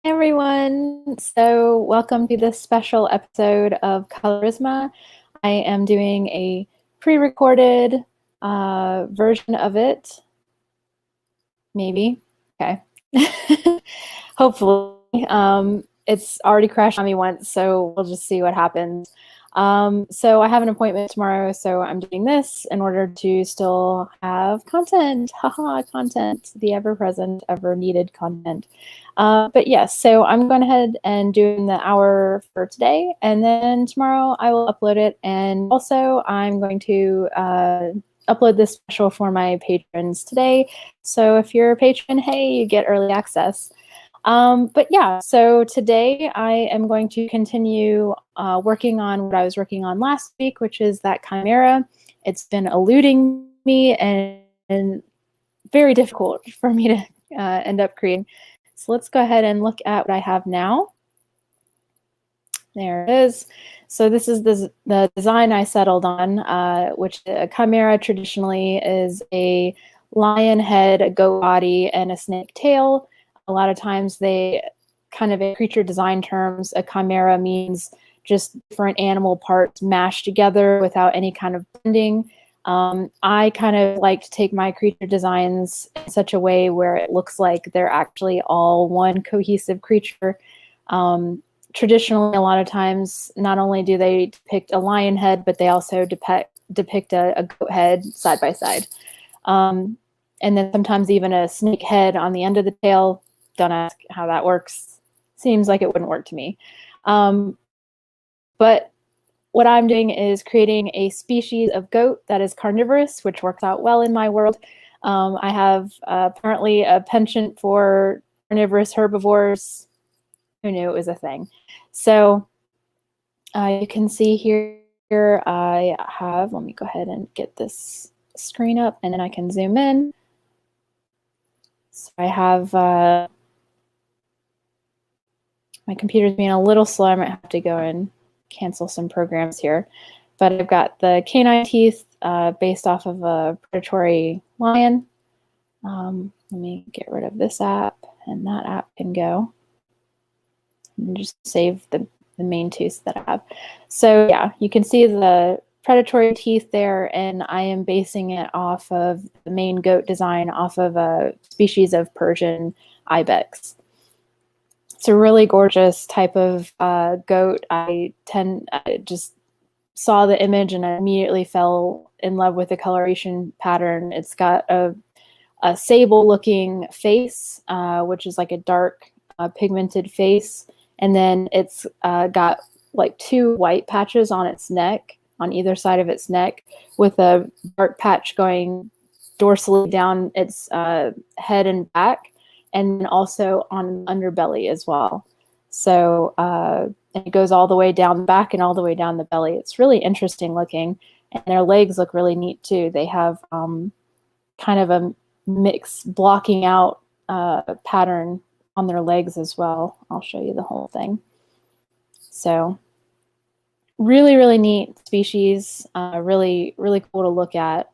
Everyone. So welcome to this special episode of Colourisma. I am doing a pre-recorded version of it. Maybe. Okay. Hopefully. It's already crashed on me once, so we'll just see what happens. So I have an appointment tomorrow, so I'm doing this in order to still have content. Haha, content. The ever-present, ever-needed content. But yes, so I'm going ahead and doing the hour for today, and then tomorrow I will upload it. And also I'm going to upload this special for my patrons today. So if you're a patron, hey, you get early access. But yeah, so today I am going to continue working on what I was working on last week, which is that Chimera. It's been eluding me and very difficult for me to end up creating. So let's go ahead and look at what I have now. There it is. So this is the design I settled on, which a chimera traditionally is a lion head, a goat body, and a snake tail. A lot of times they kind of in creature design terms, a chimera means just different animal parts mashed together without any kind of blending. I kind of like to take my creature designs in such a way where it looks like they're actually all one cohesive creature. Traditionally, a lot of times, not only do they depict a lion head, but they also depict a goat head side by side. And then sometimes even a snake head on the end of the tail. Don't ask how that works. Seems like it wouldn't work to me. But what I'm doing is creating a species of goat that is carnivorous, which works out well in my world. I have apparently a penchant for carnivorous herbivores. Who knew it was a thing? So you can see here I have, let me go ahead and get this screen up and then I can zoom in. So I have, my computer's being a little slow. I might have to go and cancel some programs here. But I've got the canine teeth based off of a predatory lion. Let me get rid of this app and that app can go. And just save the main tooth that I have. So yeah, you can see the predatory teeth there, and I am basing it off of the main goat design off of a species of Persian ibex. It's a really gorgeous type of goat. I just saw the image and I immediately fell in love with the coloration pattern. It's got a sable-looking face, which is like a dark pigmented face. And then it's got like two white patches on its neck, on either side of its neck, with a dark patch going dorsally down its head and back, and then also on underbelly as well. So it goes all the way down the back and all the way down the belly. It's really interesting looking, and their legs look really neat too. They have kind of a mix blocking out pattern on their legs as well. I'll show you the whole thing. So really, really neat species. Really, really cool to look at.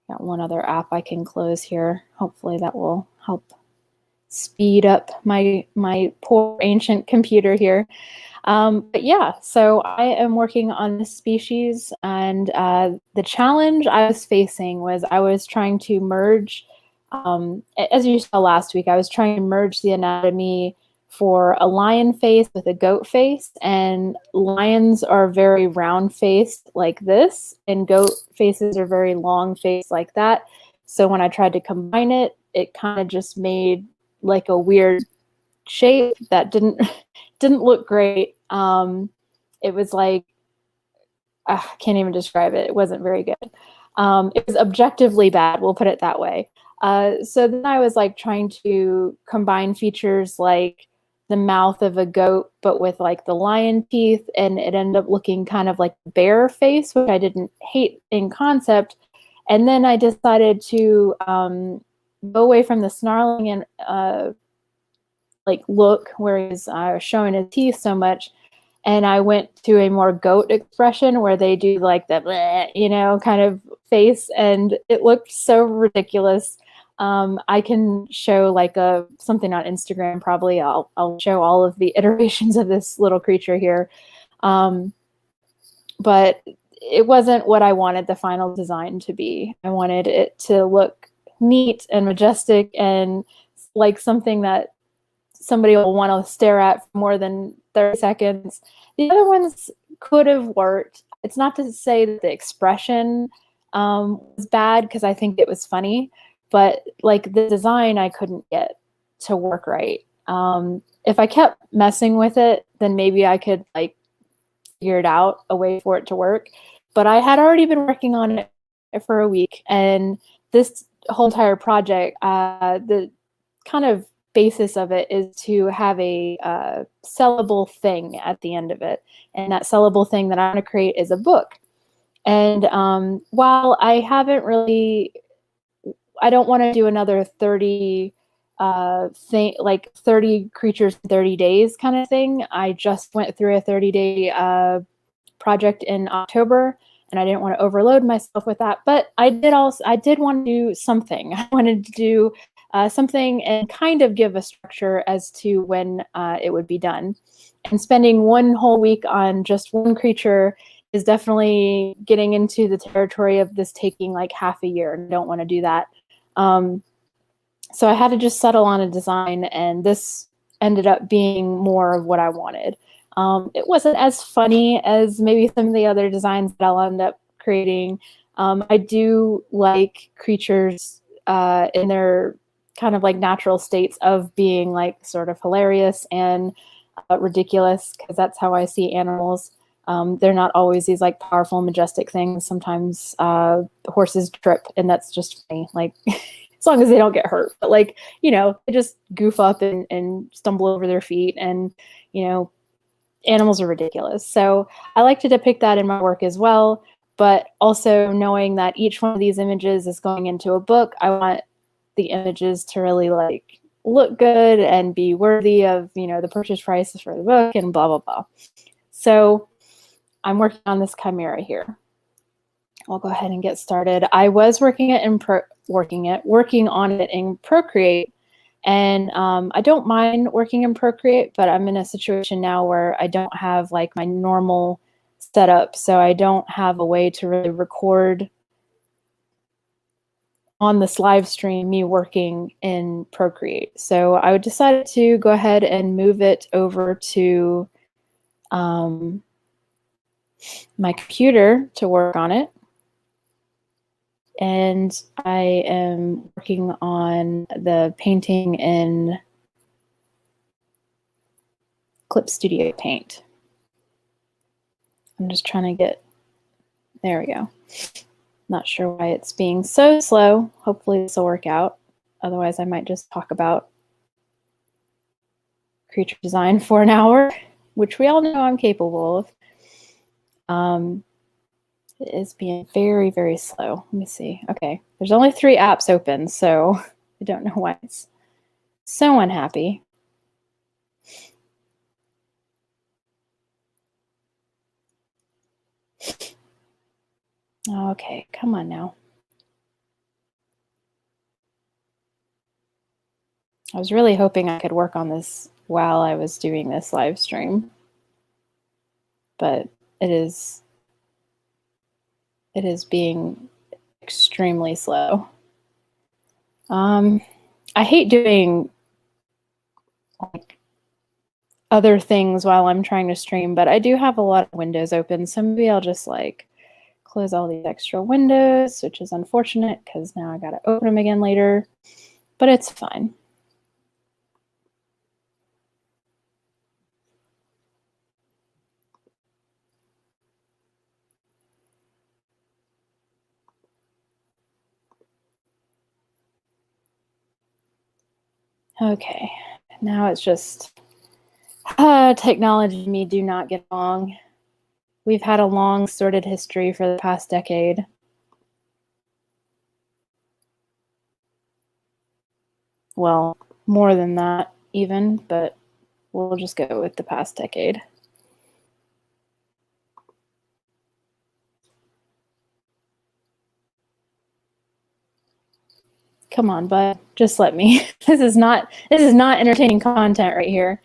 Got one other app I can close here. Hopefully that will help speed up my poor ancient computer here. But yeah, so I am working on this species, and the challenge I was facing was I was trying to merge, as you saw last week, I was trying to merge the anatomy for a lion face with a goat face, and lions are very round faced like this, and goat faces are very long faced like that. So when I tried to combine it, it kind of just made like a weird shape that didn't look great. It was like, I can't even describe it. It wasn't very good. It was objectively bad, we'll put it that way. So then I was like trying to combine features like the mouth of a goat, but with like the lion teeth, and it ended up looking kind of like a bear face, which I didn't hate in concept. And then I decided to go away from the snarling and like look where he's showing his teeth so much, and I went to a more goat expression where they do like the bleh, you know, kind of face, and it looked so ridiculous. I can show like something on Instagram. Probably I'll show all of the iterations of this little creature here. But it wasn't what I wanted the final design to be. I wanted it to look neat and majestic and like something that somebody will want to stare at for more than 30 seconds. The other ones could have worked. It's not to say that the expression was bad, because I think it was funny, but like the design I couldn't get to work right. If I kept messing with it, then maybe I could like figured out a way for it to work. But I had already been working on it for a week, and this whole entire project, the kind of basis of it is to have a sellable thing at the end of it. And that sellable thing that I want to create is a book. And while I haven't really, I don't want to do another 30 thing, like 30 creatures in 30 days kind of thing. I just went through a 30-day project in October, and I didn't want to overload myself with that. But I did want to do something. I wanted to do something and kind of give a structure as to when it would be done. And spending one whole week on just one creature is definitely getting into the territory of this taking like half a year, and I don't want to do that. So I had to just settle on a design, and this ended up being more of what I wanted. It wasn't as funny as maybe some of the other designs that I'll end up creating. I do like creatures in their kind of like natural states of being like sort of hilarious and ridiculous, because that's how I see animals. They're not always these like powerful, majestic things. Sometimes horses trip, and that's just funny. Like, as long as they don't get hurt, but like, you know, they just goof up and stumble over their feet, and, you know, animals are ridiculous. So I like to depict that in my work as well, but also knowing that each one of these images is going into a book, I want the images to really like look good and be worthy of, you know, the purchase price for the book and blah, blah, blah. So I'm working on this chimera here. I'll go ahead and get started. I was working on it in Procreate, and I don't mind working in Procreate, but I'm in a situation now where I don't have like my normal setup, so I don't have a way to really record on this live stream me working in Procreate. So I decided to go ahead and move it over to my computer to work on it. And I am working on the painting in Clip Studio Paint. I'm just trying to get, there we go. Not sure why it's being so slow. Hopefully this will work out. Otherwise I might just talk about creature design for an hour, which we all know I'm capable of. It is being very, very slow. Let me see. Okay, there's only 3 apps open, so I don't know why it's so unhappy. Okay, come on now. I was really hoping I could work on this while I was doing this live stream, but it is being extremely slow. I hate doing like other things while I'm trying to stream, but I do have a lot of windows open, so maybe I'll just like close all these extra windows, which is unfortunate because now I gotta open them again later, but it's fine. Okay, now it's just technology and me do not get along. We've had a long, sordid history for the past decade. Well, more than that even, but we'll just go with the past decade. Come on, bud. Just let me. This is not entertaining content right here.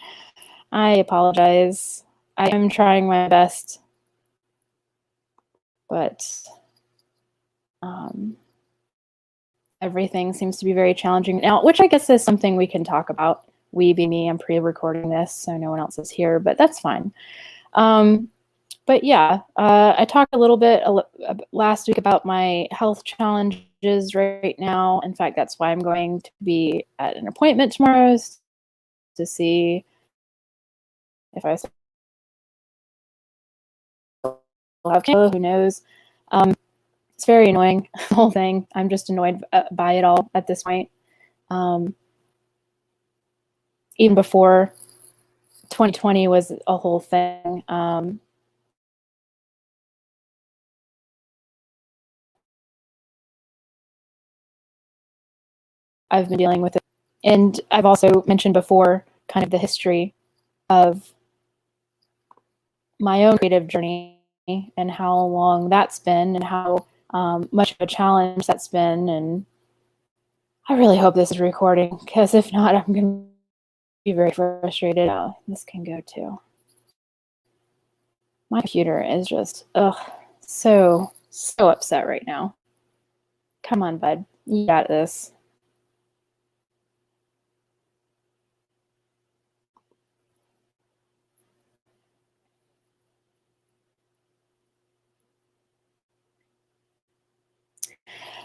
I apologize. I am trying my best, but everything seems to be very challenging now, which I guess is something we can talk about. We being me, I'm pre-recording this, so no one else is here, but that's fine. But yeah, I talked a little bit last week about my health challenges right now. In fact, that's why I'm going to be at an appointment tomorrow to see if I still have cancer. Who knows? It's very annoying, the whole thing. I'm just annoyed by it all at this point. Even before 2020 was a whole thing. I've been dealing with it. And I've also mentioned before kind of the history of my own creative journey and how long that's been and how much of a challenge that's been. And I really hope this is recording, because if not, I'm going to be very frustrated. Oh, this can go too. My computer is just, so upset right now. Come on, bud. You got this.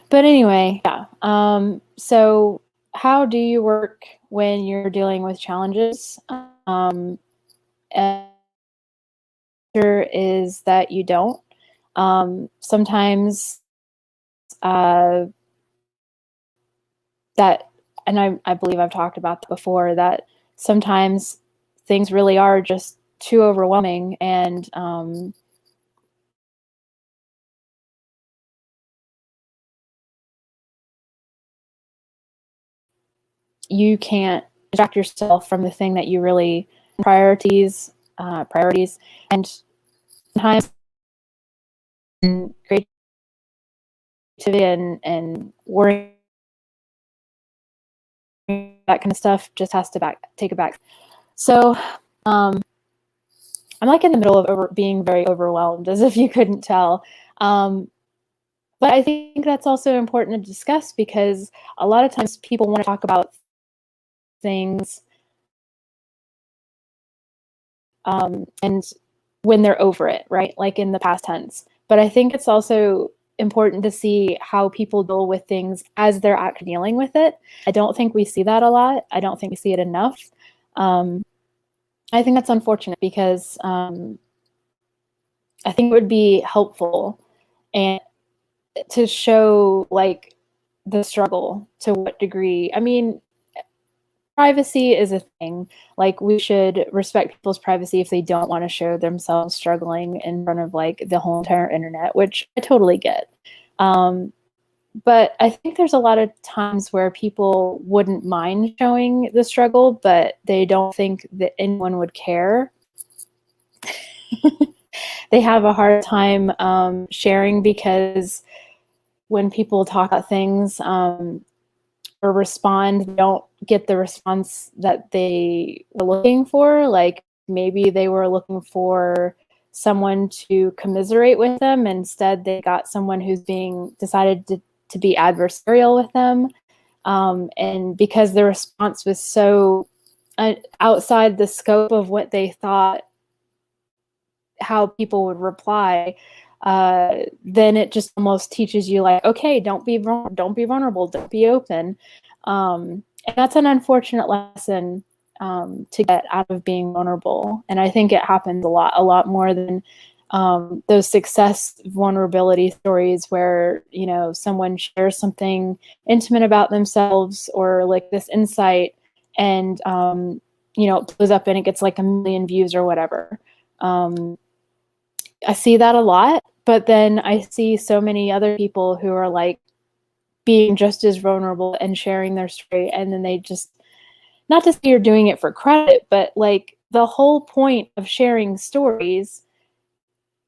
But anyway, yeah. So how do you work when you're dealing with challenges? Answer is that you don't. Sometimes that, and I believe I've talked about that before, that sometimes things really are just too overwhelming, and you can't distract yourself from the thing that you really priorities, and sometimes creativity and worrying, that kind of stuff just has to take it back. So I'm like in the middle of being very overwhelmed, as if you couldn't tell. But I think that's also important to discuss, because a lot of times people want to talk about things and when they're over it, right? Like in the past tense. But I think it's also important to see how people deal with things as they're actually dealing with it. I don't think we see that a lot. I don't think we see it enough. I think that's unfortunate, because I think it would be helpful and to show like the struggle, to what degree. I mean, privacy is a thing. Like, we should respect people's privacy if they don't want to show themselves struggling in front of like the whole entire internet, which I totally get. But I think there's a lot of times where people wouldn't mind showing the struggle, but they don't think that anyone would care. They have a hard time sharing, because when people talk about things or respond, they don't get the response that they were looking for. Like, maybe they were looking for someone to commiserate with them. Instead, they got someone who's decided to be adversarial with them. And because the response was so outside the scope of what they thought how people would reply, then it just almost teaches you like, okay, don't be vulnerable, don't be open. And that's an unfortunate lesson to get out of being vulnerable. And I think it happens a lot more than those success vulnerability stories where, you know, someone shares something intimate about themselves or like this insight, and you know, it blows up and it gets like 1 million views or whatever. I see that a lot, but then I see so many other people who are like being just as vulnerable and sharing their story, and then they just, not to say you're doing it for credit, but like the whole point of sharing stories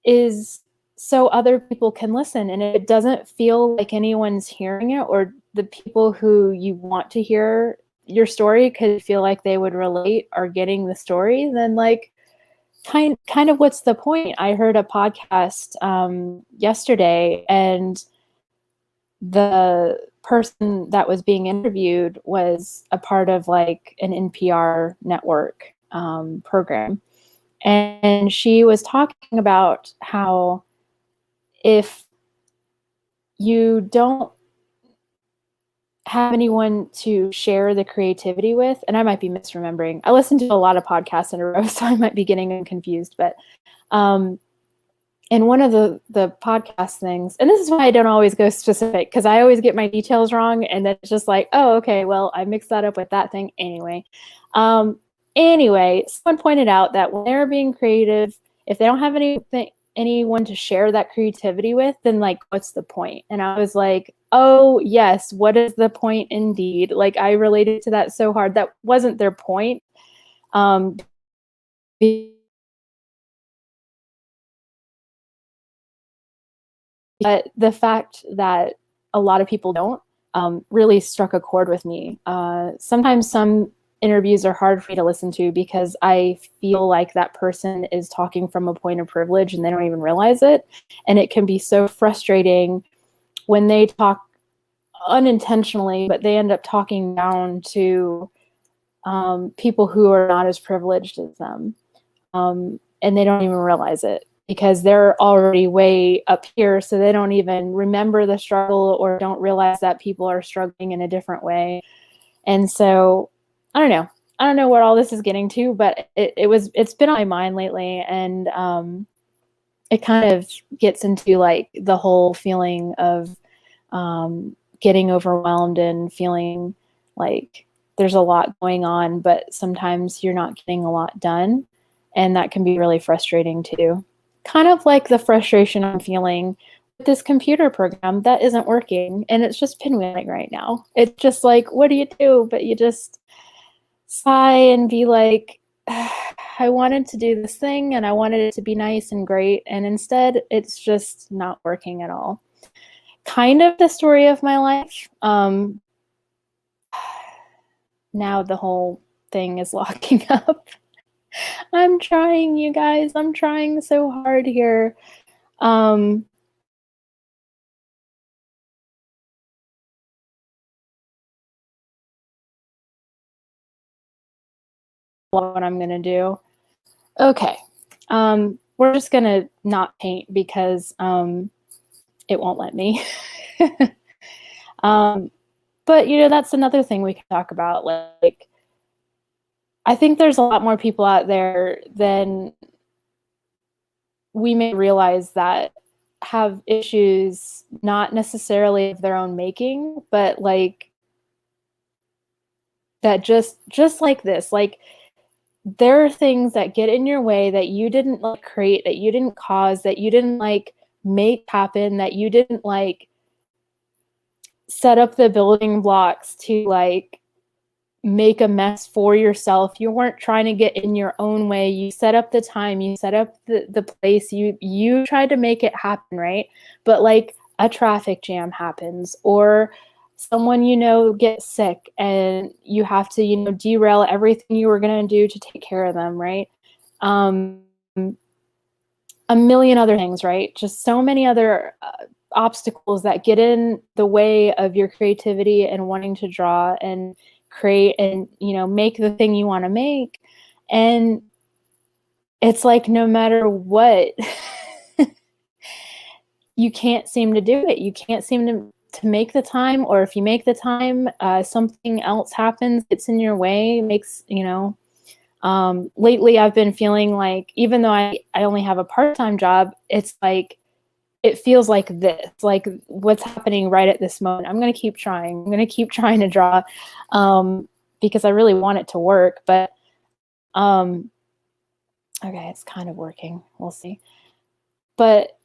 is so other people can listen, and if it doesn't feel like anyone's hearing it or the people who you want to hear your story because you feel like they would relate are getting the story, then like kind of what's the point? I heard a podcast yesterday, and the person that was being interviewed was a part of like an NPR network program. And she was talking about how if you don't have anyone to share the creativity with, and I might be misremembering. I listen to a lot of podcasts in a row, so I might be getting them confused. But in one of the podcast things, and this is why I don't always go specific, because I always get my details wrong, and then it's just like, oh, okay, well, I mixed that up with that thing anyway. Anyway, someone pointed out that when they're being creative, if they don't have anyone to share that creativity with, then like, what's the point? And I was like, oh yes, what is the point indeed? Like, I related to that so hard. That wasn't their point. But the fact that a lot of people don't really struck a chord with me. Sometimes some interviews are hard for me to listen to because I feel like that person is talking from a point of privilege and they don't even realize it. And it can be so frustrating when they talk unintentionally, but they end up talking down to people who are not as privileged as them. And they don't even realize it because they're already way up here. So they don't even remember the struggle or don't realize that people are struggling in a different way. And so I don't know. I don't know what all this is getting to, but it's been on my mind lately. And it kind of gets into like the whole feeling of getting overwhelmed and feeling like there's a lot going on, but sometimes you're not getting a lot done. And that can be really frustrating too. Kind of like the frustration I'm feeling with this computer program that isn't working and it's just pinwheeling right now. It's just like, what do you do? But you just sigh and be like, I wanted to do this thing and I wanted it to be nice and great. And instead it's just not working at all. Kind of the story of my life. Now the whole thing is locking up. I'm trying, you guys. I'm trying so hard here. What I'm going to do. Okay. We're just going to not paint because it won't let me. But, you know, that's another thing we can talk about. Like, I think there's a lot more people out there than we may realize that have issues not necessarily of their own making, but like that just like this, like there are things that get in your way that you didn't like create, that you didn't cause, that you didn't like make happen, that you didn't like set up the building blocks to like make a mess for yourself. You weren't trying to get in your own way. You set up the time, you set up the place, you tried to make it happen, right? But like a traffic jam happens, or someone you know gets sick and you have to, you know, derail everything you were going to do to take care of them, right? A million other things, right? Just so many other obstacles that get in the way of your creativity and wanting to draw and create and, you know, make the thing you want to make. And it's like no matter what, you can't seem to do it. You can't seem to make the time, or if you make the time, something else happens, it's in your way, makes, you know, lately I've been feeling like, even though I only have a part-time job, it's like, it feels like this, like what's happening right at this moment. I'm going to keep trying. I'm going to keep trying to draw because I really want it to work. But okay, it's kind of working. We'll see. But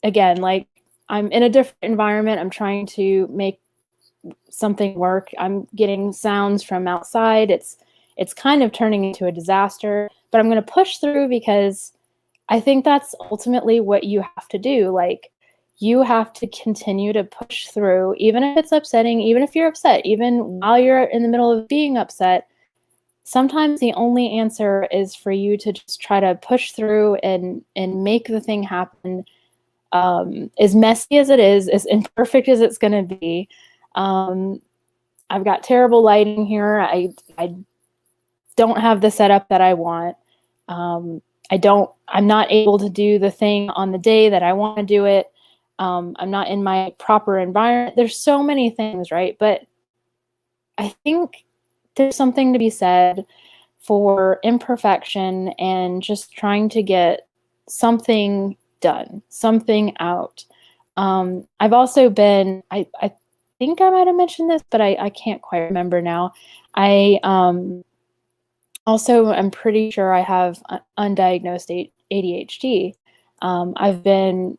again, like I'm in a different environment. I'm trying to make something work. I'm getting sounds from outside. It's kind of turning into a disaster, but I'm going to push through because I think that's ultimately what you have to do. Like, you have to continue to push through, even if it's upsetting, even if you're upset, even while you're in the middle of being upset. Sometimes the only answer is for you to just try to push through and make the thing happen. As messy as it is, as imperfect as it's going to be. I've got terrible lighting here. I don't have the setup that I want. I'm not able to do the thing on the day that I want to do it. I'm not in my proper environment. There's so many things, right? But I think there's something to be said for imperfection and just trying to get something done, something out. I've also been, I think I might have mentioned this, but I can't quite remember now. Also, I'm pretty sure I have undiagnosed ADHD. I've been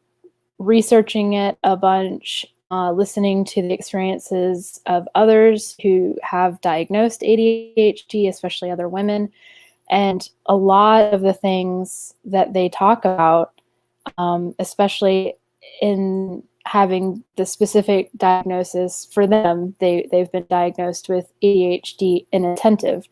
researching it a bunch, listening to the experiences of others who have diagnosed ADHD, especially other women. And a lot of the things that they talk about, especially in having the specific diagnosis for them, they've been diagnosed with ADHD inattentive.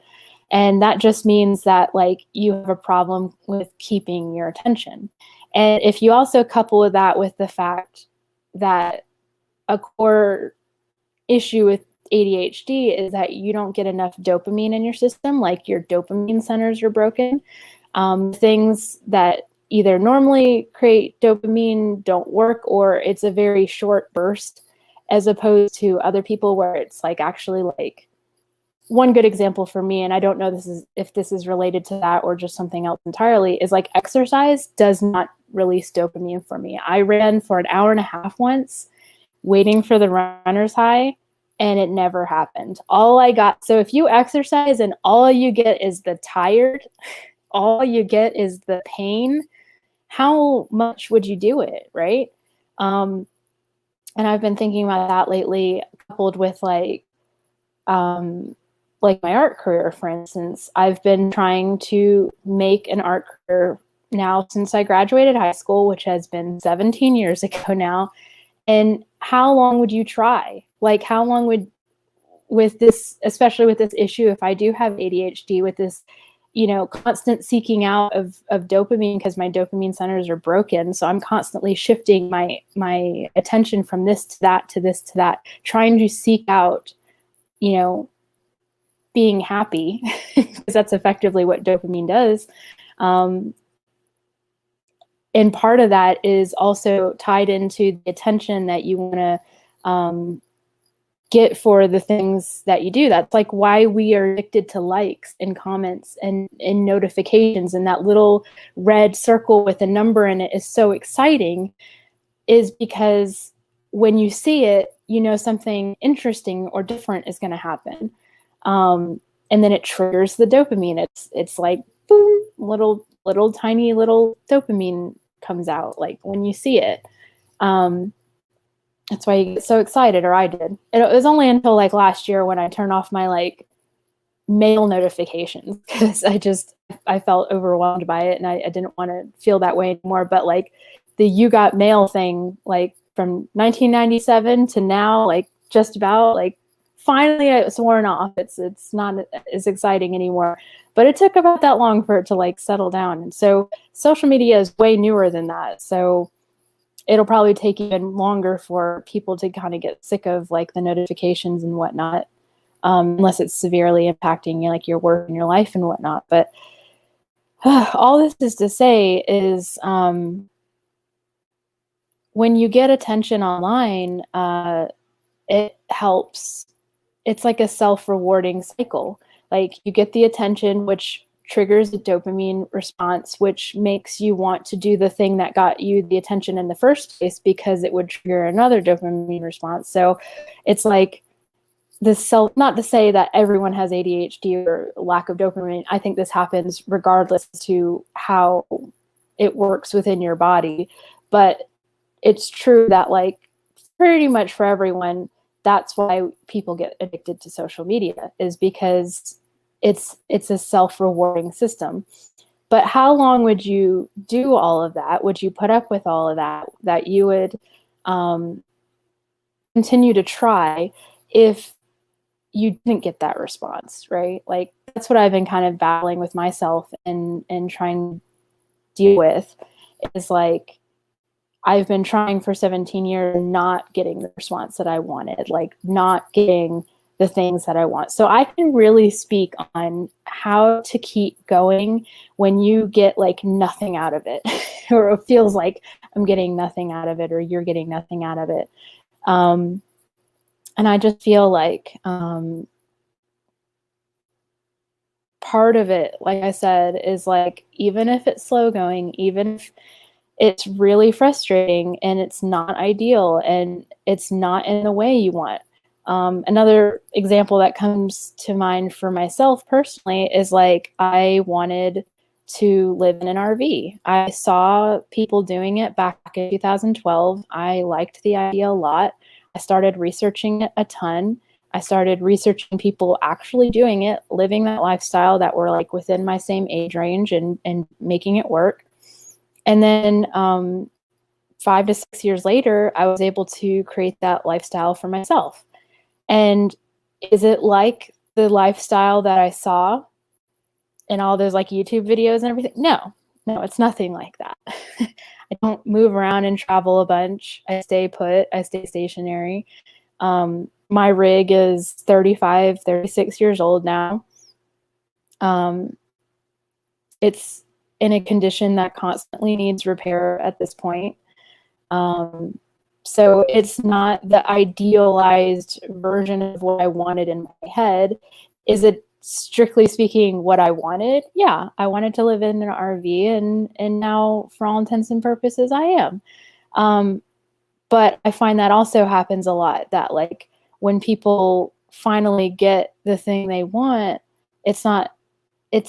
And that just means that like you have a problem with keeping your attention. And if you also couple that with the fact that a core issue with ADHD is that you don't get enough dopamine in your system, like your dopamine centers are broken. Things that either normally create dopamine don't work, or it's a very short burst, as opposed to other people where it's like actually like, one good example for me, and I don't know if this is related to that or just something else entirely, is like exercise does not release dopamine for me. I ran for an hour and a half once, waiting for the runner's high, and it never happened. So if you exercise and all you get is the tired, all you get is the pain, how much would you do it, right? And I've been thinking about that lately, coupled with like my art career, for instance. I've been trying to make an art career now since I graduated high school, which has been 17 years ago now. And how long would you try? Like, how long would, with this, especially with this issue, if I do have ADHD, with this, constant seeking out of dopamine, because my dopamine centers are broken. So I'm constantly shifting my attention from this to that, to this to that, trying to seek out, being happy, because that's effectively what dopamine does. And part of that is also tied into the attention that you want to get for the things that you do. That's like why we are addicted to likes and comments and notifications, and that little red circle with a number in it is so exciting, is because when you see it, something interesting or different is going to happen. And then it triggers the dopamine. It's like, boom, little tiny little dopamine comes out, like when you see it. That's why you get so excited, or I did. It was only until like last year when I turned off my like mail notifications, because I felt overwhelmed by it, and I didn't want to feel that way anymore. But like the you got mail thing, like from 1997 to now, like just about, like finally it's worn off. It's not as exciting anymore. But it took about that long for it to like settle down. And so social media is way newer than that. So it'll probably take even longer for people to kind of get sick of like the notifications and whatnot, unless it's severely impacting like your work and your life and whatnot. But all this is to say is when you get attention online, it helps. It's like a self-rewarding cycle. Like you get the attention, which triggers the dopamine response, which makes you want to do the thing that got you the attention in the first place, because it would trigger another dopamine response. So it's like this not to say that everyone has ADHD or lack of dopamine. I think this happens regardless to how it works within your body. But it's true that like pretty much for everyone, that's why people get addicted to social media, is because it's a self-rewarding system. But how long would you do all of that? Would you put up with all of that you would continue to try if you didn't get that response, right? Like that's what I've been kind of battling with myself and trying to deal with, is like I've been trying for 17 years not getting the response that I wanted, like not getting the things that I want. So I can really speak on how to keep going when you get like nothing out of it, or it feels like I'm getting nothing out of it, or you're getting nothing out of it. And I just feel like part of it, like I said, is like, even if it's slow going, even if it's really frustrating and it's not ideal and it's not in the way you want. Another example that comes to mind for myself personally is like, I wanted to live in an RV. I saw people doing it back in 2012. I liked the idea a lot. I started researching it a ton. I started researching people actually doing it, living that lifestyle that were like within my same age range and making it work. And then 5 to 6 years later, I was able to create that lifestyle for myself. And is it like the lifestyle that I saw in all those like YouTube videos and everything? No, it's nothing like that. I don't move around and travel a bunch. I stay put, I stay stationary. My rig is 35, 36 years old now. It's in a condition that constantly needs repair at this point. So it's not the idealized version of what I wanted in my head. Is it strictly speaking what I wanted? Yeah, I wanted to live in an RV, and now for all intents and purposes I am. But I find that also happens a lot, that like when people finally get the thing they want, it's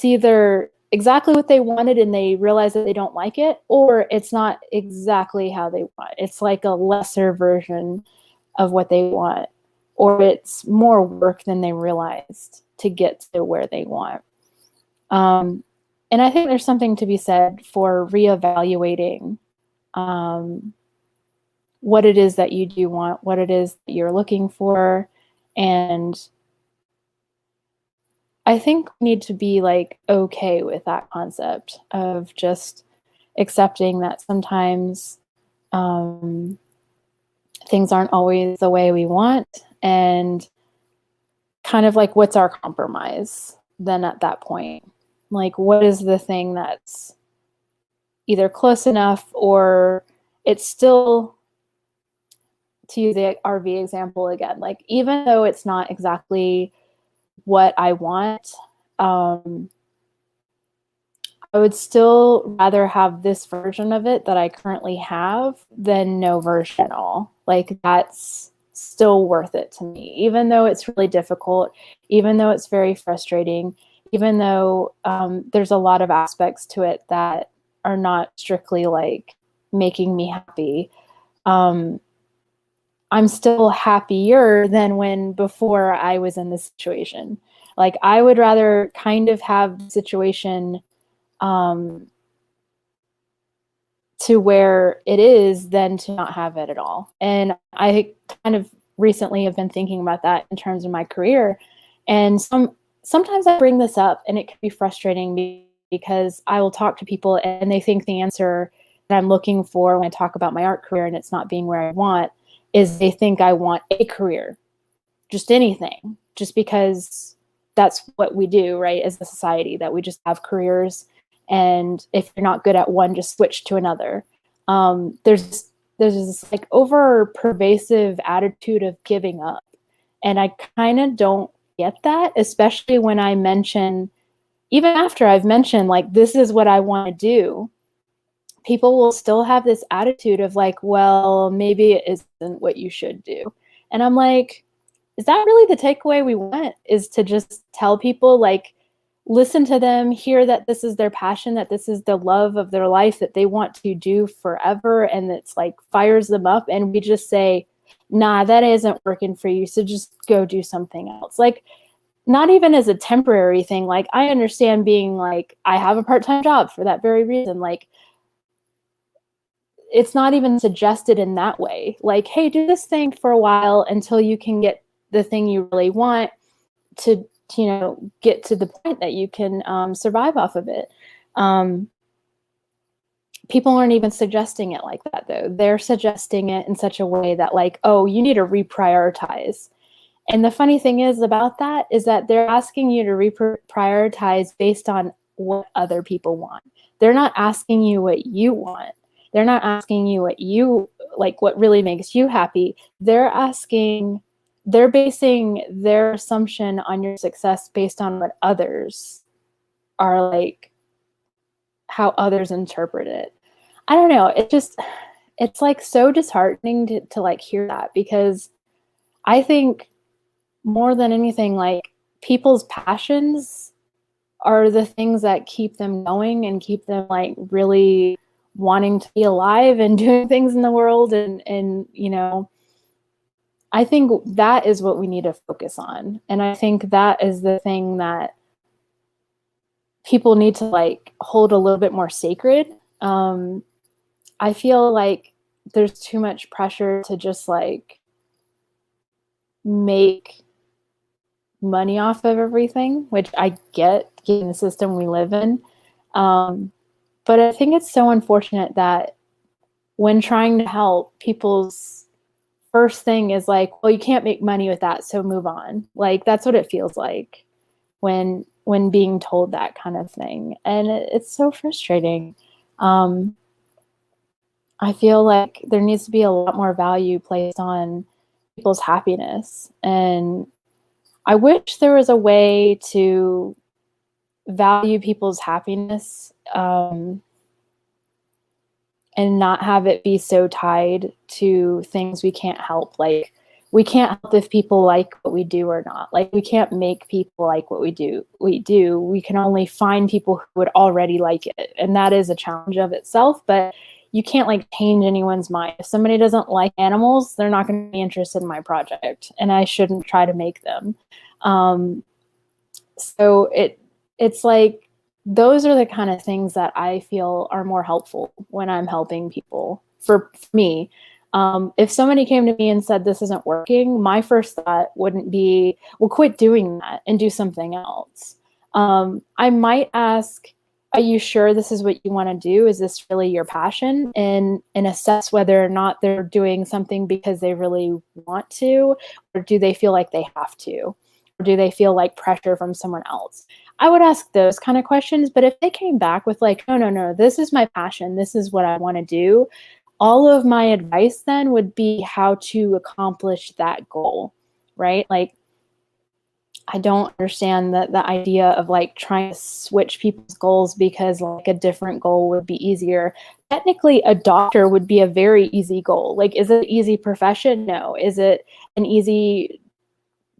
either exactly what they wanted and they realize that they don't like it, or it's not exactly how they want. It's like a lesser version of what they want, or it's more work than they realized to get to where they want. And I think there's something to be said for reevaluating what it is that you do want, what it is that you're looking for. And I think we need to be like okay with that concept of just accepting that sometimes things aren't always the way we want, and kind of like, what's our compromise then at that point? Like, what is the thing that's either close enough, or it's still, to use the RV example again, like even though it's not exactly what I want, I would still rather have this version of it that I currently have than no version at all. Like that's still worth it to me, even though it's really difficult, even though it's very frustrating, even though there's a lot of aspects to it that are not strictly like making me happy. I'm still happier than when before I was in this situation. Like I would rather kind of have the situation to where it is than to not have it at all. And I kind of recently have been thinking about that in terms of my career. And sometimes I bring this up and it can be frustrating because I will talk to people and they think the answer that I'm looking for when I talk about my art career and it's not being where I want is they think I want a career, just anything, just because that's what we do, right, as a society, that we just have careers. And if you're not good at one, just switch to another. There's this like over pervasive attitude of giving up. And I kind of don't get that, especially when I mention, even after I've mentioned, like, this is what I want to do, people will still have this attitude of like, well, maybe it isn't what you should do. And I'm like, is that really the takeaway we want? Is to just tell people, like, listen to them, hear that this is their passion, that this is the love of their life, that they want to do forever, and it's like fires them up, and we just say, nah, that isn't working for you, so just go do something else. Like, not even as a temporary thing. Like, I understand being like, I have a part-time job for that very reason. Like, it's not even suggested in that way. Like, hey, do this thing for a while until you can get the thing you really want to get to the point that you can survive off of it. People aren't even suggesting it like that, though. They're suggesting it in such a way that, like, oh, you need to reprioritize. And the funny thing is about that is that they're asking you to reprioritize based on what other people want. They're not asking you what you want. They're not asking you what you like, what really makes you happy. They're basing their assumption on your success based on what others are like, how others interpret it. I don't know. It's like so disheartening to like hear that, because I think more than anything, like, people's passions are the things that keep them going and keep them like really wanting to be alive and doing things in the world. And I think that is what we need to focus on. And I think that is the thing that people need to like hold a little bit more sacred. I feel like there's too much pressure to just like make money off of everything, which I get given the system we live in. But I think it's so unfortunate that when trying to help, people's first thing is like, well, you can't make money with that, so move on. Like, that's what it feels like when being told that kind of thing. And it's so frustrating. I feel like there needs to be a lot more value placed on people's happiness. And I wish there was a way to value people's happiness and not have it be so tied to things we can't help. Like, we can't help if people like what we do or not. Like, we can't make people like what we do. We can only find people who would already like it. And that is a challenge of itself, but you can't like change anyone's mind. If somebody doesn't like animals, they're not going to be interested in my project, and I shouldn't try to make them. So it's like, those are the kind of things that I feel are more helpful when I'm helping people. For me, if somebody came to me and said, this isn't working, my first thought wouldn't be, well, quit doing that and do something else. I might ask, are you sure this is what you want to do? Is this really your passion? And assess whether or not they're doing something because they really want to, or do they feel like they have to? Or do they feel like pressure from someone else? I would ask those kind of questions. But if they came back with like, no, this is my passion, this is what I want to do, all of my advice then would be how to accomplish that goal, right? Like, I don't understand the idea of like trying to switch people's goals because like a different goal would be easier. Technically, a doctor would be a very easy goal. Like, is it an easy profession? No. Is it an easy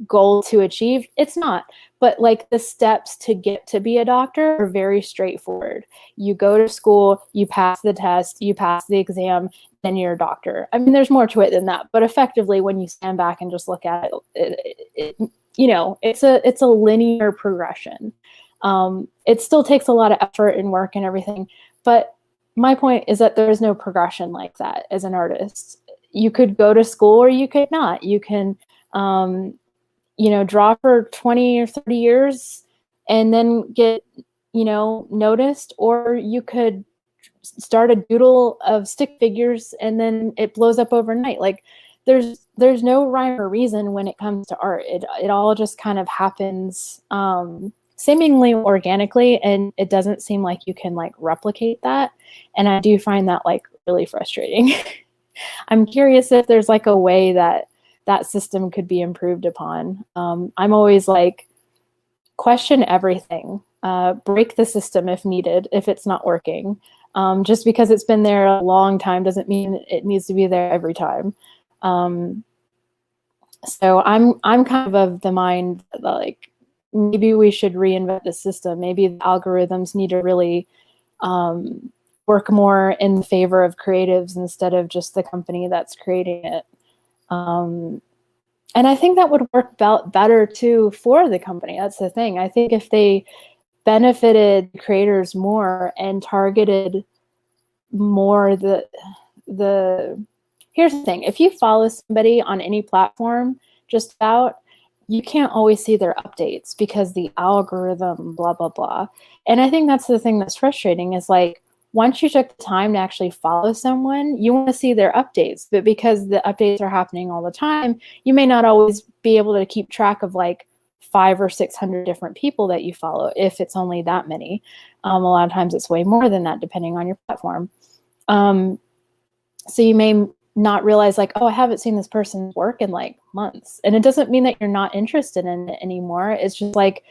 goal to achieve? It's not. But like, the steps to get to be a doctor are very straightforward. You go to school, you pass the test, you pass the exam, then you're a doctor. I mean, there's more to it than that. But effectively, when you stand back and just look at it, it's a linear progression. It still takes a lot of effort and work and everything. But my point is that there is no progression like that as an artist. You could go to school or you could not. You can draw for 20 or 30 years and then get, noticed, or you could start a doodle of stick figures and then it blows up overnight. Like, there's no rhyme or reason when it comes to art. It all just kind of happens seemingly organically, and it doesn't seem like you can like replicate that. And I do find that like really frustrating. I'm curious if there's like a way that system could be improved upon. I'm always like, question everything, break the system if needed, if it's not working. Just because it's been there a long time doesn't mean it needs to be there every time. So I'm kind of the mind that like, maybe we should reinvent the system. Maybe the algorithms need to really work more in favor of creatives instead of just the company that's creating it. And I think that would work better too for the company. That's the thing. I think if they benefited creators more and targeted more the here's the thing. If you follow somebody on any platform, just about, you can't always see their updates because the algorithm, blah, blah, blah. And I think that's the thing that's frustrating is like, once you took the time to actually follow someone, you want to see their updates. But because the updates are happening all the time, you may not always be able to keep track of like 500 or 600 different people that you follow, if it's only that many. A lot of times it's way more than that, depending on your platform. So you may not realize like, oh, I haven't seen this person's work in like months. And it doesn't mean that you're not interested in it anymore. It's just like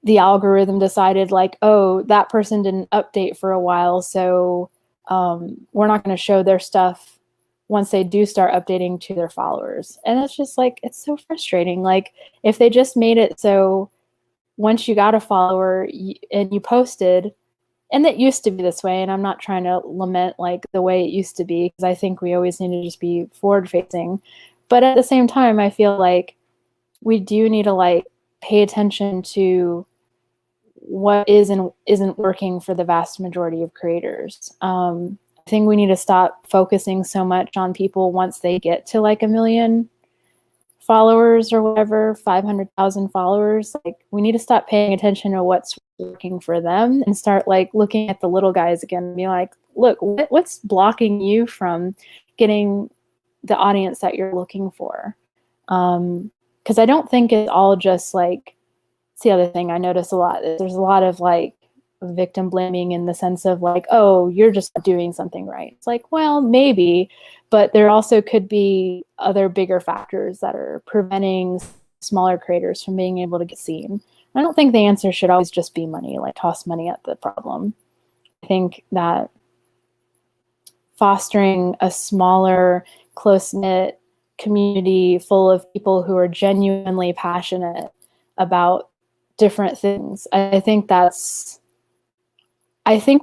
the algorithm decided like, oh, that person didn't update for a while, so we're not going to show their stuff once they do start updating to their followers. And it's just like, it's so frustrating. Like if they just made it so once you got a follower and you posted, and it used to be this way, and I'm not trying to lament like the way it used to be, because I think we always need to just be forward facing. But at the same time, I feel like we do need to like pay attention to what is and isn't working for the vast majority of creators. I think we need to stop focusing so much on people once they get to like 1 million followers or whatever, 500,000 followers. Like we need to stop paying attention to what's working for them and start like looking at the little guys again and be like, look, what's blocking you from getting the audience that you're looking for? Because I don't think it's all just like, it's the other thing I notice a lot. There's a lot of like victim blaming in the sense of like, oh, you're just doing something right. It's like, well, maybe, but there also could be other bigger factors that are preventing smaller creators from being able to get seen. I don't think the answer should always just be money, like toss money at the problem. I think that fostering a smaller, close-knit community full of people who are genuinely passionate about different things, I think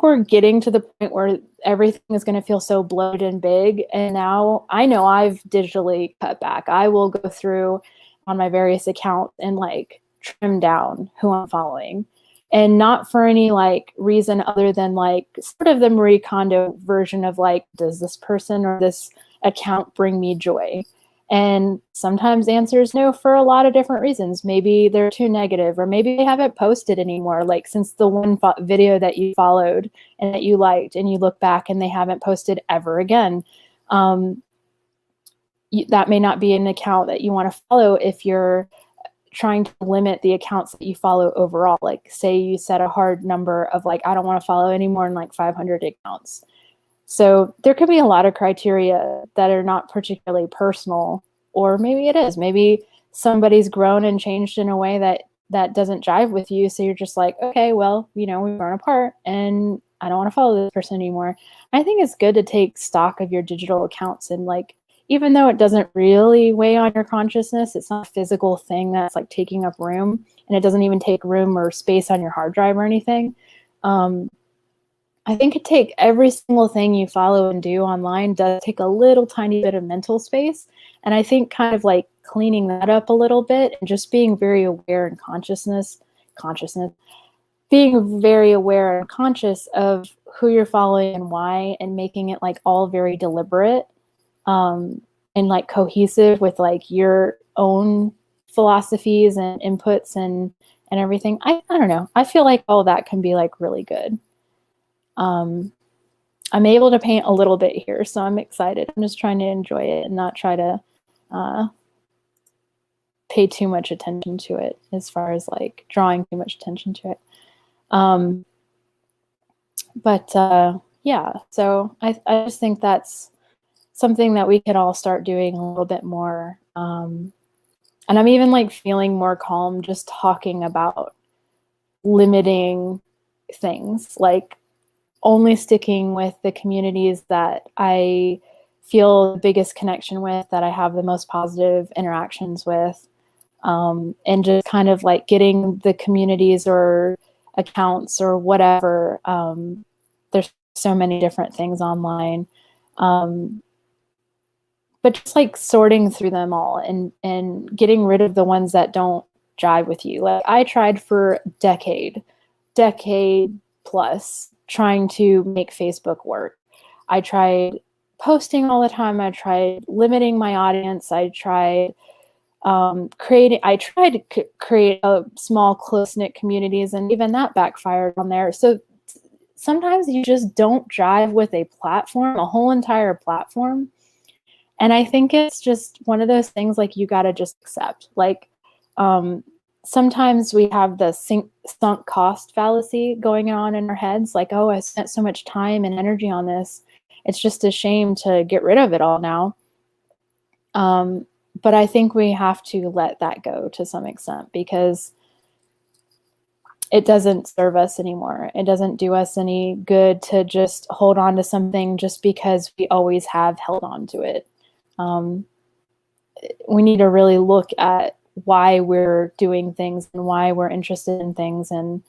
we're getting to the point where everything is going to feel so bloated and big. And now I know I've digitally cut back. I will go through on my various accounts and like trim down who I'm following, and not for any like reason other than like sort of the Marie Kondo version of like, does this person or this account bring me joy? And sometimes the answer is no for a lot of different reasons. Maybe they're too negative, or maybe they haven't posted anymore. Like since the one video that you followed and that you liked, and you look back and they haven't posted ever again. That may not be an account that you want to follow if you're trying to limit the accounts that you follow overall. Like say you set a hard number of like, I don't want to follow any more than like 500 accounts. So there could be a lot of criteria that are not particularly personal, or maybe it is. Maybe somebody's grown and changed in a way that doesn't jive with you. So you're just like, okay, well, we've grown apart and I don't want to follow this person anymore. I think it's good to take stock of your digital accounts, and like, even though it doesn't really weigh on your consciousness, it's not a physical thing that's like taking up room, and it doesn't even take room or space on your hard drive or anything. I think it take every single thing you follow and do online does take a little tiny bit of mental space. And I think kind of like cleaning that up a little bit and just being very aware and being very aware and conscious of who you're following and why, and making it like all very deliberate and like cohesive with like your own philosophies and inputs and everything. I don't know. I feel like all that can be like really good. I'm able to paint a little bit here, so I'm excited. I'm just trying to enjoy it and not try to pay too much attention to it, as far as like drawing too much attention to it. Yeah, so I just think that's something that we could all start doing a little bit more. And I'm even like feeling more calm just talking about limiting things, like only sticking with the communities that I feel the biggest connection with, that I have the most positive interactions with, and just kind of like getting the communities or accounts or whatever. There's so many different things online. But just like sorting through them all and getting rid of the ones that don't jive with you. Like I tried for a decade plus trying to make Facebook work. I tried posting all the time. I tried limiting my audience. I tried create a small close-knit communities, and even that backfired on there. So sometimes you just don't jive with a platform, a whole entire platform. And I think it's just one of those things like you got to just accept. Like sometimes we have the sunk cost fallacy going on in our heads. Like, oh, I spent so much time and energy on this. It's just a shame to get rid of it all now. But I think we have to let that go to some extent, because it doesn't serve us anymore. It doesn't do us any good to just hold on to something just because we always have held on to it. We need to really look at why we're doing things and why we're interested in things, and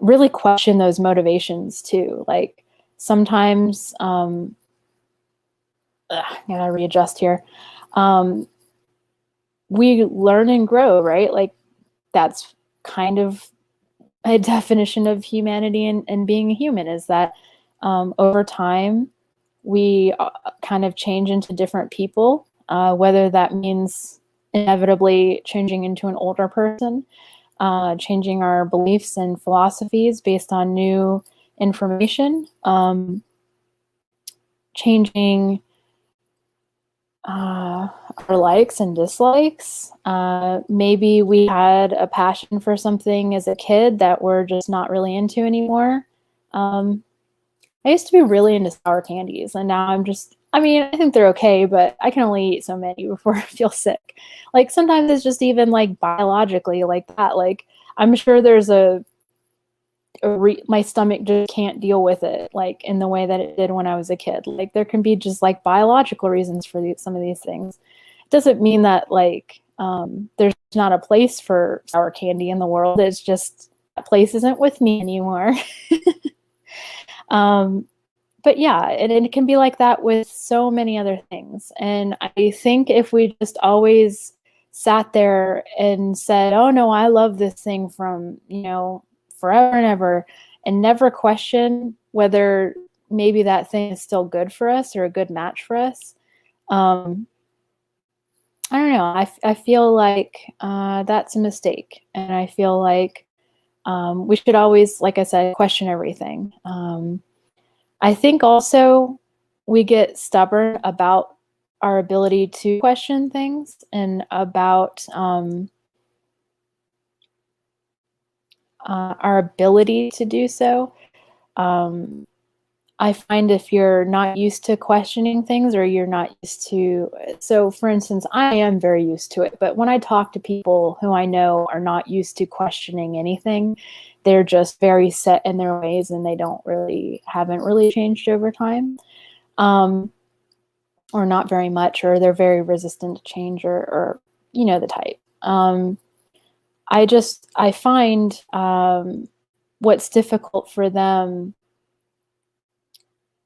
really question those motivations too. Like sometimes, I gotta readjust here. We learn and grow, right? Like that's kind of a definition of humanity and being a human, is that over time we kind of change into different people, whether that means inevitably changing into an older person, changing our beliefs and philosophies based on new information, changing our likes and dislikes. Maybe we had a passion for something as a kid that we're just not really into anymore. I used to be really into sour candies, and now I'm just, I mean, I think they're okay, but I can only eat so many before I feel sick. Like sometimes it's just even like biologically like that. Like I'm sure there's my stomach just can't deal with it like in the way that it did when I was a kid. Like there can be just like biological reasons for some of these things. It doesn't mean that like there's not a place for sour candy in the world. It's just that place isn't with me anymore. But yeah, and it can be like that with so many other things. And I think if we just always sat there and said, oh no, I love this thing from, forever and ever, and never question whether maybe that thing is still good for us or a good match for us. I don't know. I feel like that's a mistake. And I feel like we should always, like I said, question everything. I think also we get stubborn about our ability to question things and about our ability to do so. I find if you're not used to questioning things, or you're not used to, so for instance, I am very used to it, but when I talk to people who I know are not used to questioning anything, they're just very set in their ways and they haven't really changed over time, or not very much, or they're very resistant to change, or the type. I find what's difficult for them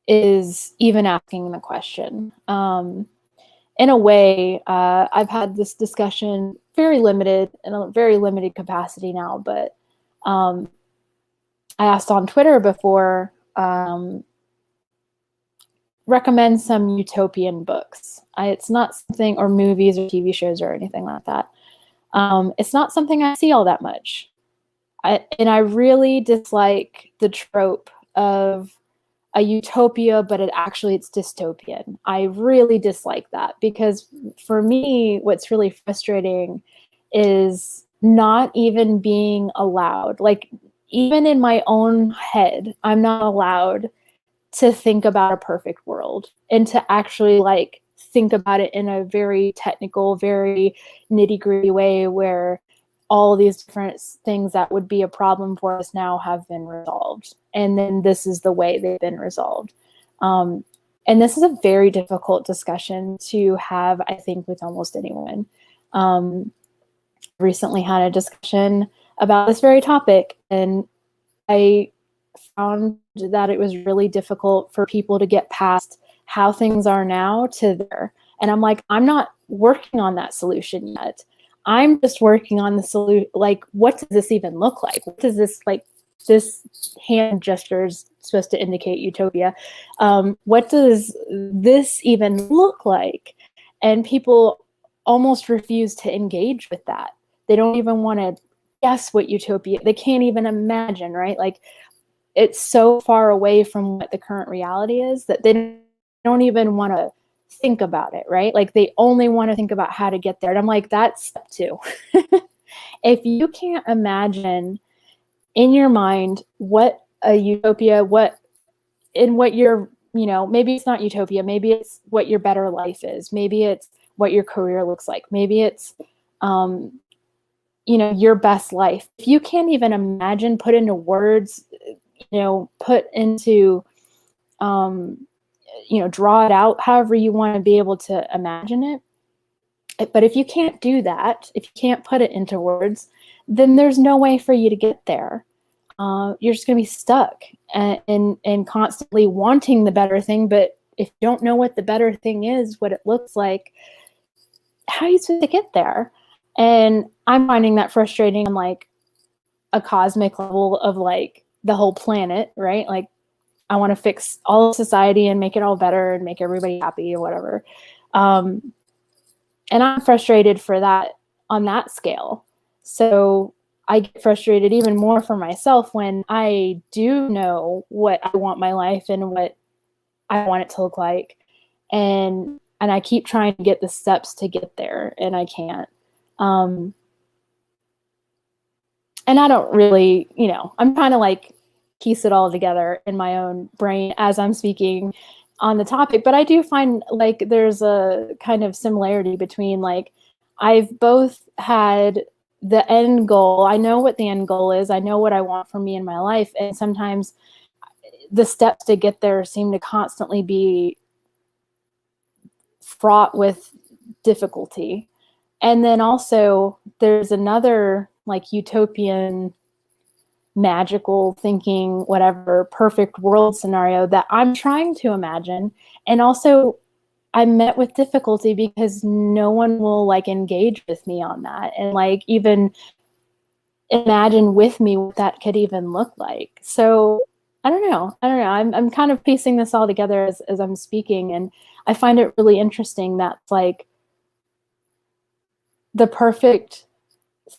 is even asking the question. In a way, I've had this discussion in a very limited capacity now, but I asked on Twitter before, recommend some utopian books. It's not something, or movies or TV shows or anything like that. It's not something I see all that much. And I really dislike the trope of a utopia, but it's dystopian. I really dislike that, because for me, what's really frustrating is not even being allowed, like even in my own head, I'm not allowed to think about a perfect world and to actually like think about it in a very technical, very nitty-gritty way where all these different things that would be a problem for us now have been resolved. And then this is the way they've been resolved. And this is a very difficult discussion to have, I think, with almost anyone. Recently had a discussion about this very topic, and I found that it was really difficult for people to get past how things are now to there. And I'm like, I'm not working on that solution yet. I'm just working on the solution. Like, what does this even look like? What does this like this hand gesture is supposed to indicate utopia. What does this even look like? And people almost refuse to engage with that. They don't even want to guess what utopia, they can't even imagine, right? Like, it's so far away from what the current reality is that they don't even want to think about it, right? Like, they only want to think about how to get there. And I'm like, that's step two. If you can't imagine in your mind what a utopia, what your, maybe it's not utopia, maybe it's what your better life is, maybe it's what your career looks like, maybe it's your best life. If you can't even imagine, put into words, put into draw it out however you want to be able to imagine it. But if you can't do that, if you can't put it into words, then there's no way for you to get there. You're just going to be stuck and constantly wanting the better thing. But if you don't know what the better thing is, what it looks like, how are you supposed to get there? And I'm finding that frustrating on like a cosmic level of like the whole planet, right? Like, I want to fix all of society and make it all better and make everybody happy or whatever. And I'm frustrated for that on that scale. So I get frustrated even more for myself when I do know what I want my life and what I want it to look like. And I keep trying to get the steps to get there, and I can't. And I don't really, I'm trying to like piece it all together in my own brain as I'm speaking on the topic. But I do find like there's a kind of similarity between like, I've both had the end goal. I know what the end goal is. I know what I want for me in my life. And sometimes the steps to get there seem to constantly be fraught with difficulty. And then also there's another like utopian, magical thinking, whatever, perfect world scenario that I'm trying to imagine. And also I'm met with difficulty because no one will like engage with me on that and like even imagine with me what that could even look like. So I don't know. I'm kind of piecing this all together as I'm speaking. And I find it really interesting that like the perfect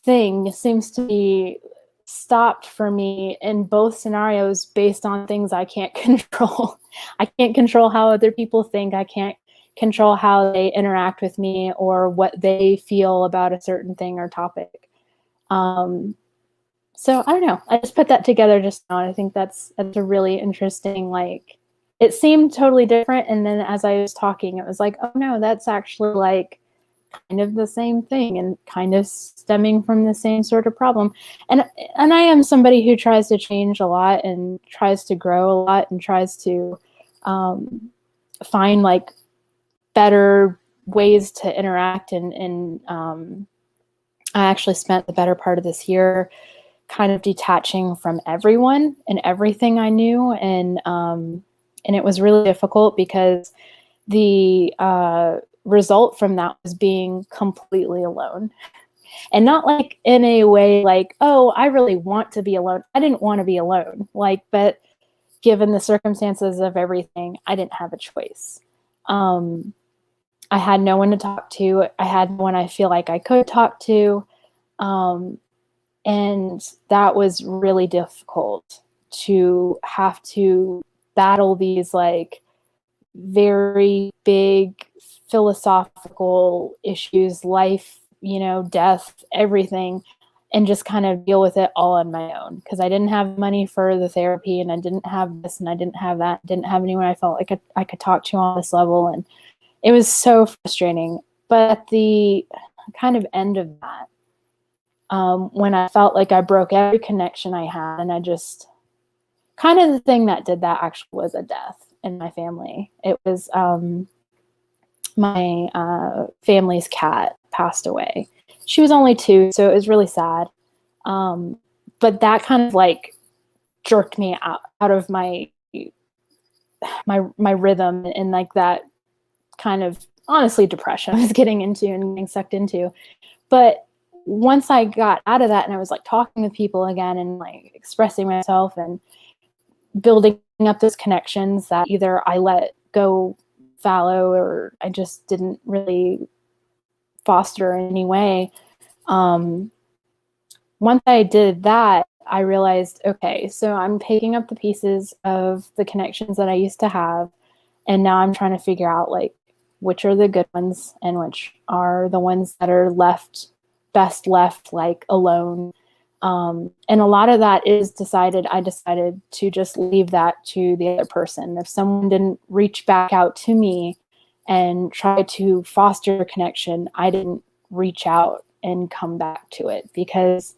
thing seems to be stopped for me in both scenarios based on things I can't control. I can't control how other people think. I can't control how they interact with me or what they feel about a certain thing or topic. So I don't know. I just put that together just now. And I think that's a really interesting, like, it seemed totally different. And then as I was talking, it was like, oh no, that's actually like kind of the same thing and kind of stemming from the same sort of problem. And I am somebody who tries to change a lot and tries to grow a lot and tries to find like better ways to interact. And I actually spent the better part of this year kind of detaching from everyone and everything I knew. And it was really difficult because the result from that was being completely alone. And not like in a way like, oh, I really want to be alone. I didn't want to be alone. Like, but given the circumstances of everything, I didn't have a choice. I had no one to talk to. I had no one I feel like I could talk to. And that was really difficult to have to battle these like very big philosophical issues, life, death, everything, and just kind of deal with it all on my own. Because I didn't have money for the therapy, and I didn't have this, and I didn't have that, didn't have anyone I felt like I could talk to on this level. And it was so frustrating. But at the kind of end of that, when I felt like I broke every connection I had, and I just kind of the thing that did that actually was a death in my family. It was my family's cat passed away. She was only 2, so it was really sad. But that kind of like jerked me out of my rhythm and like that kind of honestly depression I was getting into and getting sucked into. But once I got out of that and I was like talking with people again and like expressing myself and building up those connections that either I let go fallow or I just didn't really foster in any way. Once I did that, I realized, okay, so I'm picking up the pieces of the connections that I used to have, and now I'm trying to figure out like which are the good ones and which are the ones that are best left like alone. And a lot of that is I decided to just leave that to the other person. If someone didn't reach back out to me and try to foster a connection, I didn't reach out and come back to it, because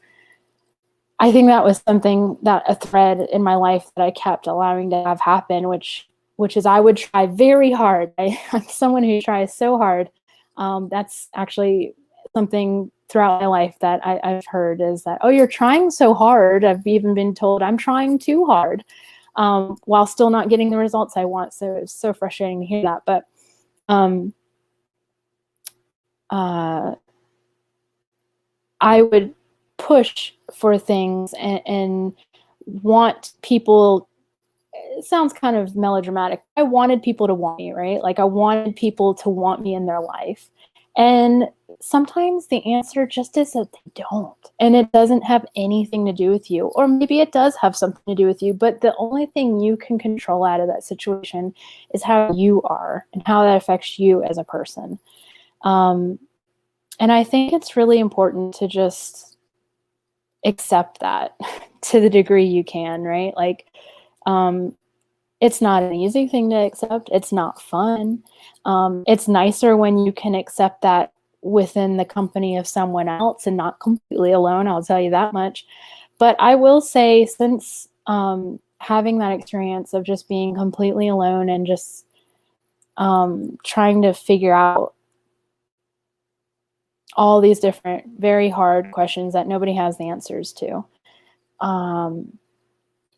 I think that was a thread in my life that I kept allowing to have happen, which is I would try very hard. I'm someone who tries so hard. That's actually something throughout my life that I've heard, is that, oh, you're trying so hard. I've even been told I'm trying too hard, while still not getting the results I want. So it's so frustrating to hear that. But I would push for things and want people. It sounds kind of melodramatic. I wanted people to want me, right? Like I wanted people to want me in their life. And sometimes the answer just is that they don't. And it doesn't have anything to do with you. Or maybe it does have something to do with you, but the only thing you can control out of that situation is how you are and how that affects you as a person. And I think it's really important to just accept that to the degree you can, right? Like, it's not an easy thing to accept. It's not fun. It's nicer when you can accept that within the company of someone else and not completely alone, I'll tell you that much. But I will say, since having that experience of just being completely alone and just trying to figure out all these different, very hard questions that nobody has the answers to, and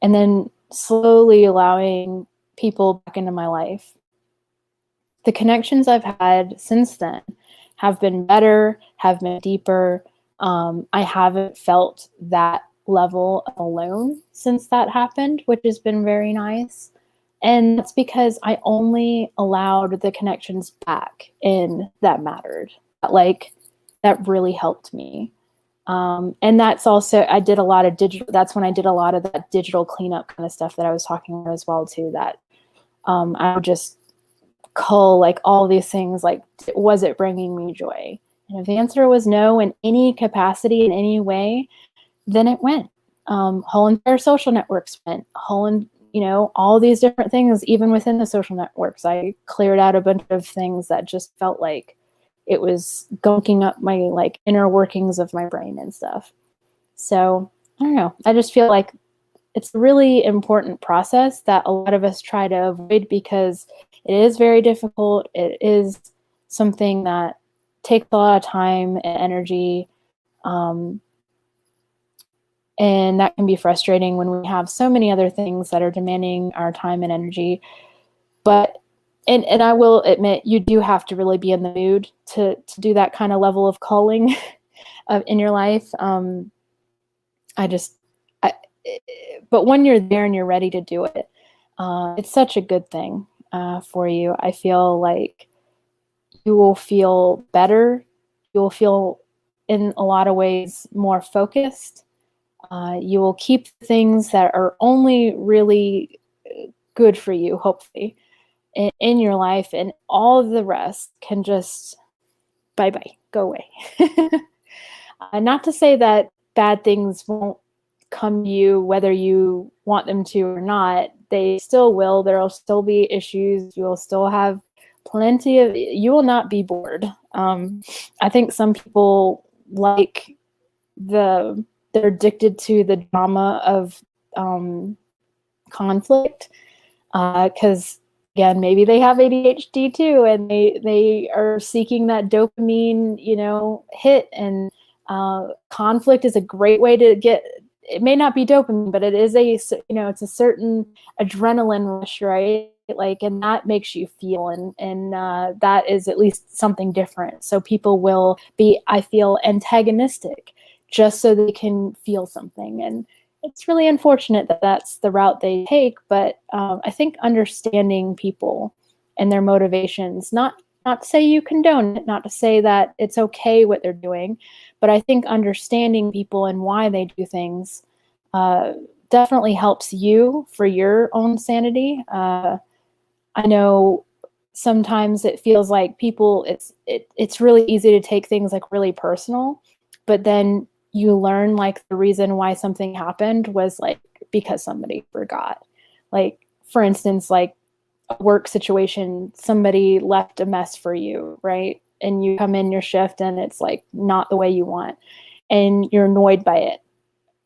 then slowly allowing people back into my life, the connections I've had since then have been better, have been deeper. I haven't felt that level of alone since that happened, which has been very nice. And that's because I only allowed the connections back in that mattered, that really helped me. And that's also, I did a lot of that's when I did a lot of that digital cleanup kind of stuff that I was talking about as well too, that I would just cull like all these things, like, was it bringing me joy? And if the answer was no in any capacity, in any way, then it went. Whole entire social networks went. All these different things, even within the social networks, I cleared out a bunch of things that just felt like it was gunking up my like inner workings of my brain and stuff. So I don't know. I just feel like it's a really important process that a lot of us try to avoid because it is very difficult. It is something that takes a lot of time and energy. And that can be frustrating when we have so many other things that are demanding our time and energy. But and I will admit, you do have to really be in the mood to do that kind of level of culling in your life. But when you're there and you're ready to do it, it's such a good thing for you. I feel like you will feel better. You will feel, in a lot of ways, more focused. You will keep things that are only really good for you, hopefully, in your life, and all of the rest can just bye-bye, go away. Not to say that bad things won't come to you whether you want them to or not. They still will. There will still be issues. You will still have you will not be bored. I think some people they're addicted to the drama of conflict, because again, maybe they have ADHD too, and they are seeking that dopamine, hit. And conflict is a great way to get. It may not be dopamine, but it is it's a certain adrenaline rush, right? Like, and that makes you feel, and that is at least something different. So people will be, I feel, antagonistic just so they can feel something. And it's really unfortunate that that's the route they take. But I think understanding people and their motivations, not to say you condone it, not to say that it's okay what they're doing, but I think understanding people and why they do things definitely helps you for your own sanity. I know sometimes it feels like people, it's really easy to take things like really personal, but then you learn like the reason why something happened was like because somebody forgot. Like, for instance, like a work situation, somebody left a mess for you, right? And you come in your shift and it's like not the way you want, and you're annoyed by it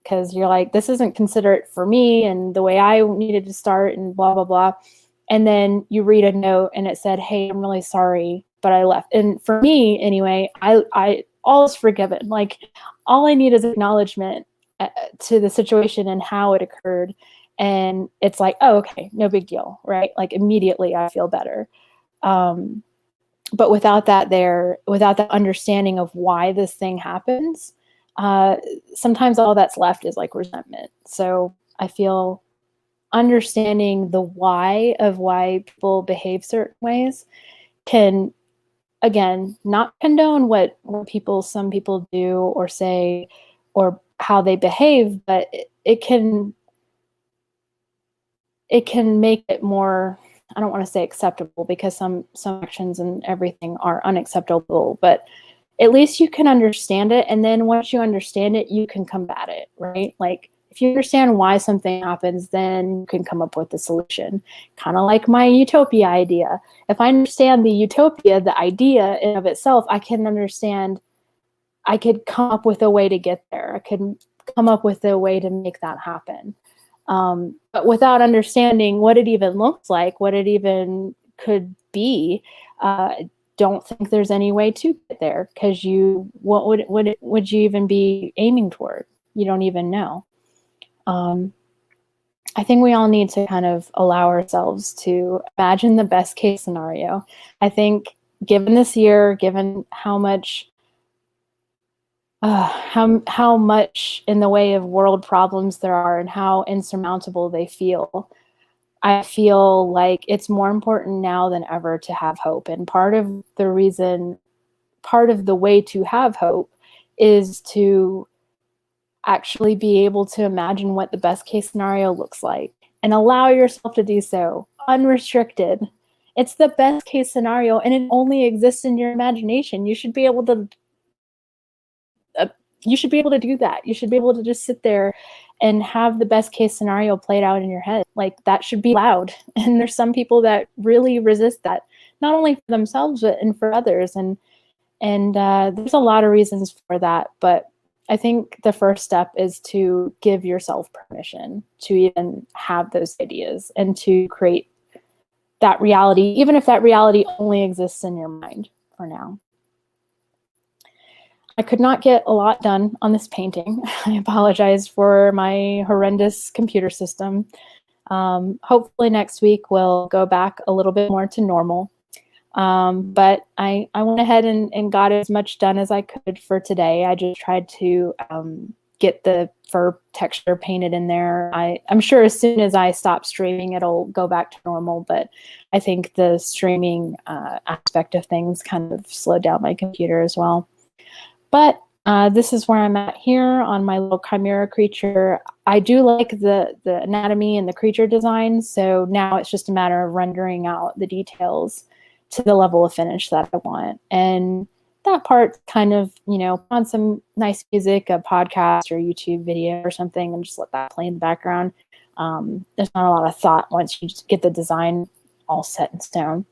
because you're like, this isn't considerate for me and the way I needed to start and blah, blah, blah. And then you read a note and it said, hey, I'm really sorry, but I left. And for me anyway, I all is forgiven. Like, all I need is acknowledgement to the situation and how it occurred. And it's like, oh, okay, no big deal, right? Like, immediately I feel better. But without that understanding of why this thing happens, sometimes all that's left is like resentment. So I feel understanding the why of why people behave certain ways can, again, not condone what some people do or say or how they behave, but it can make it more, I don't want to say acceptable, because some actions and everything are unacceptable, but at least you can understand it. And then once you understand it, you can combat it, right? Like, if you understand why something happens, then you can come up with a solution. Kind of like my utopia idea. If I understand the utopia, the idea in of itself, I can understand, I could come up with a way to get there. I could come up with a way to make that happen. But without understanding what it even looks like, what it even could be, don't think there's any way to get there, because what would you even be aiming toward? You don't even know. I think we all need to kind of allow ourselves to imagine the best case scenario. I think given this year, given how much how much in the way of world problems there are and how insurmountable they feel, I feel like it's more important now than ever to have hope. And part of the way to have hope is to actually be able to imagine what the best case scenario looks like and allow yourself to do so unrestricted. It's the best case scenario and it only exists in your imagination. You should be able to do that. You should be able to just sit there and have the best case scenario played out in your head. Like, that should be loud. And there's some people that really resist that, not only for themselves, but and for others. And there's a lot of reasons for that. But I think the first step is to give yourself permission to even have those ideas and to create that reality, even if that reality only exists in your mind for now. I could not get a lot done on this painting. I apologize for my horrendous computer system. Hopefully next week we'll go back a little bit more to normal. But I went ahead and got as much done as I could for today. I just tried to get the fur texture painted in there. I'm sure as soon as I stop streaming, it'll go back to normal, but I think the streaming aspect of things kind of slowed down my computer as well. But this is where I'm at here on my little Chimera creature. I do like the anatomy and the creature design, so now it's just a matter of rendering out the details to the level of finish that I want. And that part kind of, on some nice music, a podcast or YouTube video or something, and just let that play in the background. There's not a lot of thought once you just get the design all set in stone.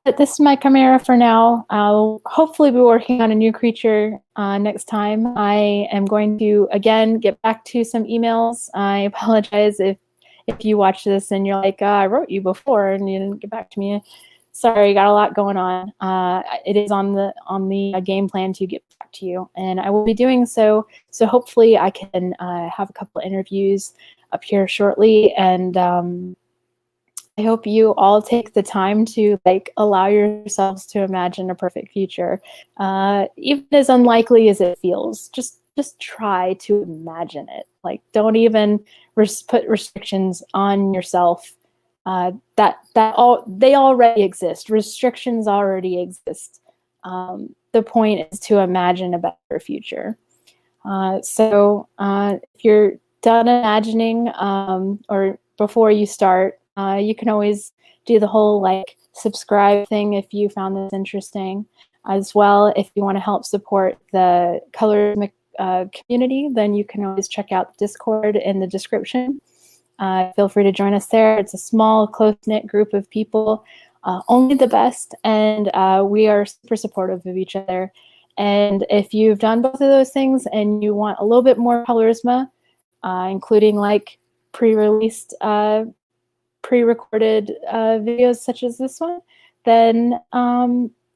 But this is my Chimera for now. I'll hopefully be working on a new creature next time. I am going to, again, get back to some emails. I apologize if you watch this and you're like, I wrote you before and you didn't get back to me. Sorry, got a lot going on. It is on the game plan to get back to you, and I will be doing so. So hopefully I can have a couple of interviews up here shortly, and I hope you all take the time to like allow yourselves to imagine a perfect future, even as unlikely as it feels. Just try to imagine it. Like, don't even put restrictions on yourself. They already exist. Restrictions already exist. The point is to imagine a better future. If you're done imagining, or before you start, you can always do the whole like subscribe thing if you found this interesting. As well, if you want to help support the Colourisma community, then you can always check out the Discord in the description. Feel free to join us there. It's a small, close-knit group of people, only the best, and we are super supportive of each other. And if you've done both of those things and you want a little bit more Colourisma, including like pre-released, pre-recorded videos such as this one, then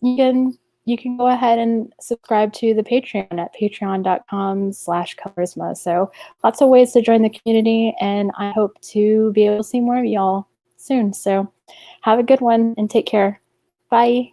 you can go ahead and subscribe to the Patreon at patreon.com/Colourisma. So lots of ways to join the community, and I hope to be able to see more of y'all soon. So have a good one and take care. Bye.